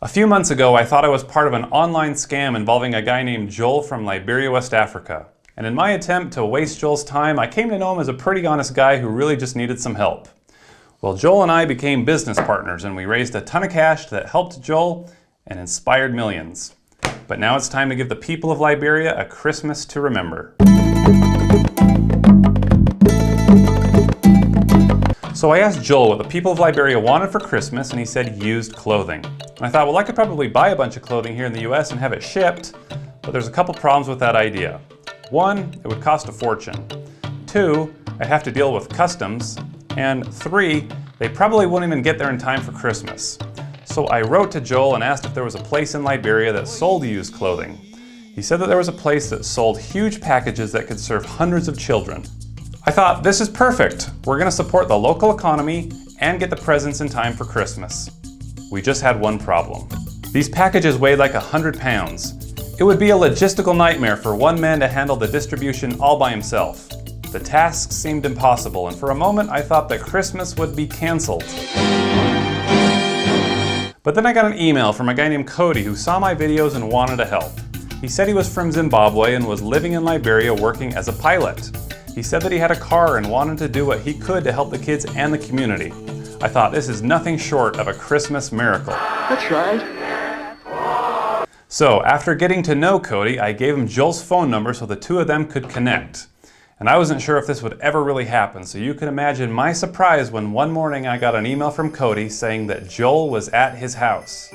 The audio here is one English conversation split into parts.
A few months ago, I thought I was part of an online scam involving a guy named Joel from Liberia, West Africa. And in my attempt to waste Joel's time, I came to know him as a pretty honest guy who really just needed some help. Well, Joel and I became business partners and we raised a ton of cash that helped Joel and inspired millions. But now it's time to give the people of Liberia a Christmas to remember. So I asked Joel what the people of Liberia wanted for Christmas, and he said used clothing. And I thought, well, I could probably buy a bunch of clothing here in the US and have it shipped, but there's a couple problems with that idea. One, it would cost a fortune. Two, I'd have to deal with customs. And three, they probably wouldn't even get there in time for Christmas. So I wrote to Joel and asked if there was a place in Liberia that sold used clothing. He said that there was a place that sold huge packages that could serve hundreds of children. I thought, this is perfect. We're going to support the local economy and get the presents in time for Christmas. We just had one problem. These packages weighed like 100 pounds. It would be a logistical nightmare for one man to handle the distribution all by himself. The task seemed impossible, and for a moment I thought that Christmas would be canceled. But then I got an email from a guy named Cody who saw my videos and wanted to help. He said he was from Zimbabwe and was living in Liberia working as a pilot. He said that he had a car and wanted to do what he could to help the kids and the community. I thought, this is nothing short of a Christmas miracle. That's right. So after getting to know Cody, I gave him Joel's phone number so the two of them could connect. And I wasn't sure if this would ever really happen, so you can imagine my surprise when one morning I got an email from Cody saying that Joel was at his house.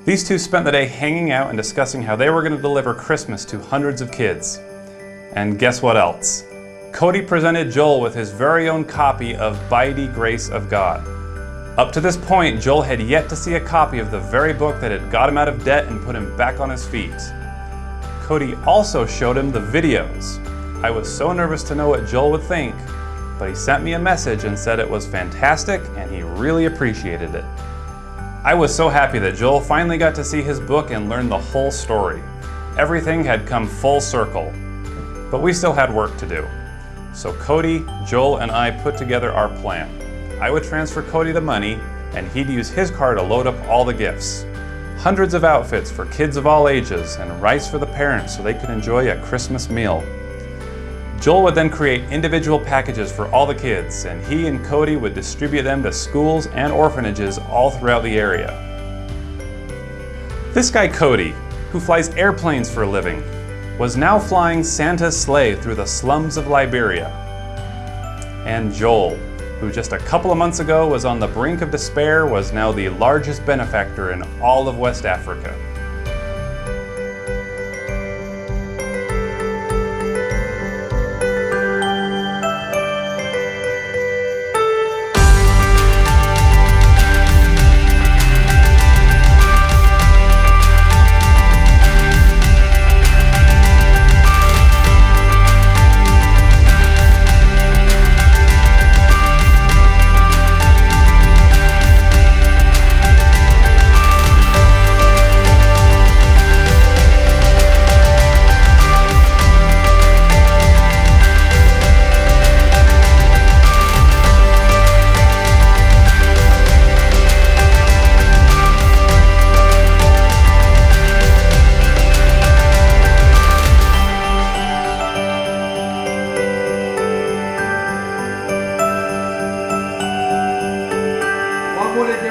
These two spent the day hanging out and discussing how they were going to deliver Christmas to hundreds of kids. And guess what else? Cody presented Joel with his very own copy of By the Grace of God. Up to this point, Joel had yet to see a copy of the very book that had got him out of debt and put him back on his feet. Cody also showed him the videos. I was so nervous to know what Joel would think, but he sent me a message and said it was fantastic and he really appreciated it. I was so happy that Joel finally got to see his book and learn the whole story. Everything had come full circle, but we still had work to do. So Cody, Joel, and I put together our plan. I would transfer Cody the money, and he'd use his car to load up all the gifts. Hundreds of outfits for kids of all ages, and rice for the parents so they could enjoy a Christmas meal. Joel would then create individual packages for all the kids, and he and Cody would distribute them to schools and orphanages all throughout the area. This guy Cody, who flies airplanes for a living, was now flying Santa's sleigh through the slums of Liberia. And Joel, who just a couple of months ago was on the brink of despair, was now the largest benefactor in all of West Africa.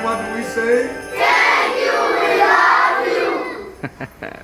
What did we say? Thank you, we love you!